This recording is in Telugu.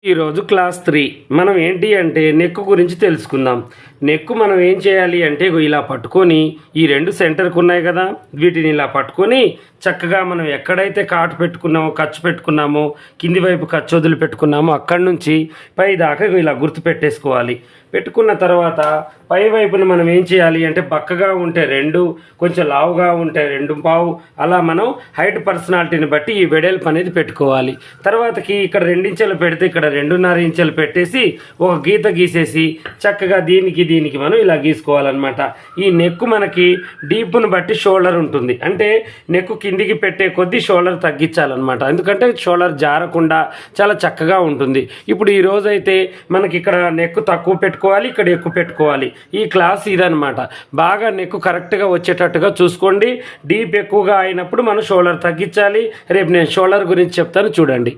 ఈరోజు క్లాస్ 3 మనం ఏంటి అంటే నెక్ గురించి తెలుసుకుందాం. నెక్ మనం ఏం చేయాలి అంటే ఇలా పట్టుకొని ఈ రెండు సెంటర్కి ఉన్నాయి కదా, వీటిని ఇలా పట్టుకొని చక్కగా మనం ఎక్కడైతే కాటు పెట్టుకున్నామో, ఖర్చు పెట్టుకున్నామో, కింది వైపు ఖర్చు వదిలి పెట్టుకున్నామో అక్కడి నుంచి పై దాకా ఇలా గుర్తు పెట్టేసుకోవాలి. పెట్టుకున్న తర్వాత పై వైపున మనం ఏం చేయాలి అంటే బక్కగా ఉంటే 2, కొంచెం లావుగా ఉంటే 2.5, అలా మనం హైట్ పర్సనాలిటీని బట్టి ఈ వెడల్పు అనేది పెట్టుకోవాలి. తర్వాతకి ఇక్కడ 2 ఇంచెలు పెడితే ఇక్కడ 2.5 ఇంచెలు పెట్టేసి ఒక గీత గీసేసి చక్కగా దీనికి మనం ఇలా గీసుకోవాలన్నమాట. ఈ నెక్ మనకి డీప్ను బట్టి షోల్డర్ ఉంటుంది, అంటే నెక్ కిందికి పెట్టే కొద్దీ షోల్డర్ తగ్గించాలన్నమాట. ఎందుకంటే షోల్డర్ జారకుండా చాలా చక్కగా ఉంటుంది. ఇప్పుడు ఈ రోజైతే మనకి ఇక్కడ నెక్ తక్కువ పెట్టుకోవాలి, ఇక్కడ ఎక్కువ పెట్టుకోవాలి. ఈ క్లాస్ ఇదనమాట. బాగా నెక్ కరెక్ట్గా వచ్చేటట్టుగా చూసుకోండి. డీప్ ఎక్కువగా అయినప్పుడు మనం షోల్డర్ తగ్గించాలి. రేపు నేను షోల్డర్ గురించి చెప్తాను, చూడండి.